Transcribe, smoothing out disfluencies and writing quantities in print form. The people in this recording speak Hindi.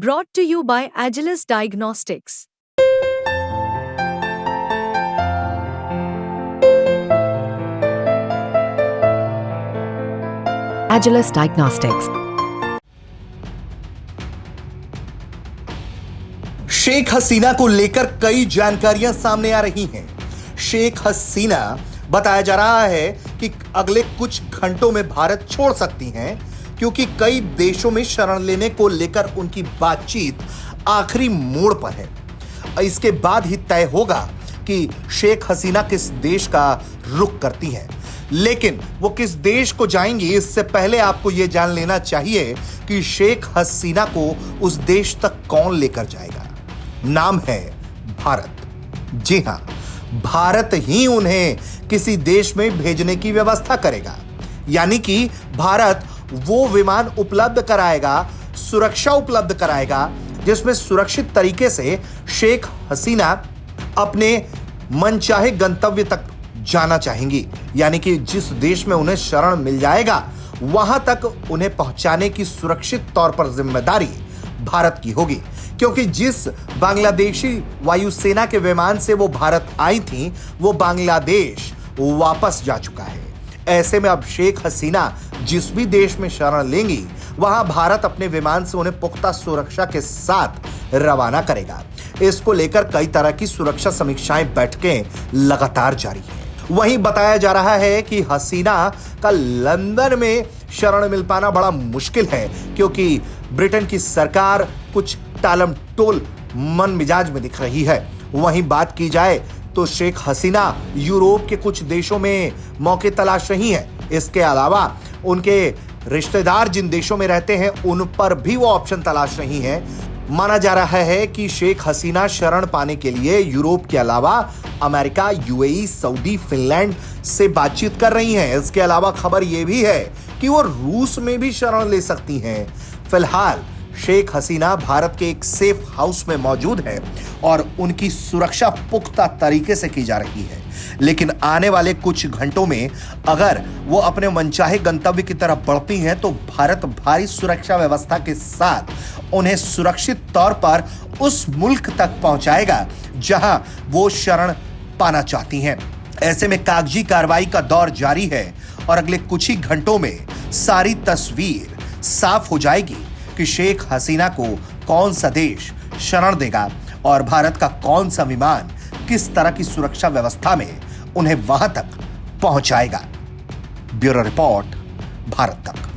Brought to you by Agilus Diagnostics. Agilus Diagnostics. Sheikh Hasina को लेकर कई जानकारियां सामने आ रही हैं। शेख हसीना बताया जा रहा है कि अगले कुछ घंटों में भारत छोड़ सकती हैं, क्योंकि कई देशों में शरण लेने को लेकर उनकी बातचीत आखिरी मोड़ पर है। इसके बाद ही तय होगा कि शेख हसीना किस देश का रुख करती हैं। लेकिन वो किस देश को जाएंगी, इससे पहले आपको यह जान लेना चाहिए कि शेख हसीना को उस देश तक कौन लेकर जाएगा। नाम है भारत। जी हां, भारत ही उन्हें किसी देश में भेजने की व्यवस्था करेगा। यानी कि भारत वो विमान उपलब्ध कराएगा, सुरक्षा उपलब्ध कराएगा, जिसमें सुरक्षित तरीके से शेख हसीना अपने मनचाहे गंतव्य तक जाना चाहेंगी। यानी कि जिस देश में उन्हें शरण मिल जाएगा, वहां तक उन्हें पहुंचाने की सुरक्षित तौर पर जिम्मेदारी भारत की होगी, क्योंकि जिस बांग्लादेशी वायुसेना के विमान से वो भारत आई थी, वो बांग्लादेश वापस जा चुका है। ऐसे में अब शेख हसीना जिस भी देश में शरण लेंगी, वहां भारत अपने विमान से उन्हें पुख्ता सुरक्षा के साथ रवाना करेगा। इसको लेकर कई तरह की सुरक्षा समीक्षाएं, बैठकें लगातार जारी हैं। वहीं बताया जा रहा है कि हसीना का लंदन में शरण मिल पाना बड़ा मुश्किल है, क्योंकि ब्रिटेन की सरकार कुछ टालम टोल मन मिजाज में दिख रही है। वहीं बात की जाए तो शेख हसीना यूरोप के कुछ देशों में मौके तलाश रही हैं। इसके अलावा उनके रिश्तेदार जिन देशों में रहते हैं, उन पर भी वो ऑप्शन तलाश रही हैं। माना जा रहा है कि शेख हसीना शरण पाने के लिए यूरोप के अलावा अमेरिका, यूएई, सऊदी, फिनलैंड से बातचीत कर रही हैं। इसके अलावा खबर यह भी है कि वो रूस में भी शरण ले सकती हैं। फिलहाल शेख हसीना भारत के एक सेफ हाउस में मौजूद है और उनकी सुरक्षा पुख्ता तरीके से की जा रही है। लेकिन आने वाले कुछ घंटों में अगर वो अपने मनचाहे गंतव्य की तरफ बढ़ती हैं, तो भारत भारी सुरक्षा व्यवस्था के साथ उन्हें सुरक्षित तौर पर उस मुल्क तक पहुंचाएगा जहां वो शरण पाना चाहती हैं। ऐसे में कागजी कार्रवाई का दौर जारी है और अगले कुछ ही घंटों में सारी तस्वीर साफ हो जाएगी कि शेख हसीना को कौन सा देश शरण देगा और भारत का कौन सा विमान किस तरह की सुरक्षा व्यवस्था में उन्हें वहां तक पहुंचाएगा। ब्यूरो रिपोर्ट, भारत तक।